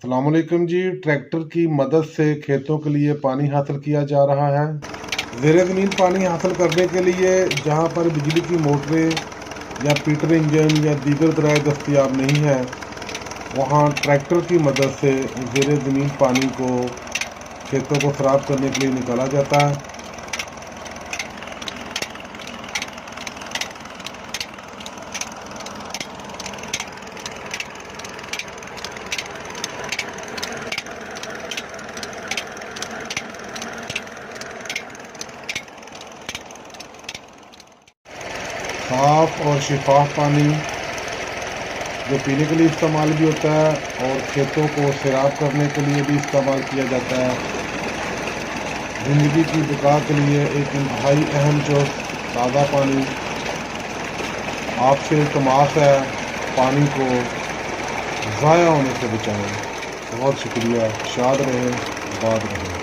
अस्सलाम वालेकुम जी। ट्रैक्टर की मदद से खेतों के लिए पानी हासिल किया जा रहा है। ज़ेरे ज़मीन पानी हासिल करने के लिए जहां पर बिजली की मोटरें या पीटर इंजन या दीगर ज़राए दस्तयाब नहीं है, वहां ट्रैक्टर की मदद से ज़ेरे ज़मीन पानी को खेतों को ख़राब करने के लिए निकाला जाता है। साफ़ और शफाफ पानी जो पीने के लिए इस्तेमाल भी होता है और खेतों को सैराब करने के लिए भी इस्तेमाल किया जाता है। ज़िंदगी की बका के लिए एक इंतहाई अहम चीज़ ताज़ा पानी। आपसे इल्तमास है, पानी को ज़ाया होने से बचाएं। बहुत शुक्रिया। शाद रहें, आबाद रहें।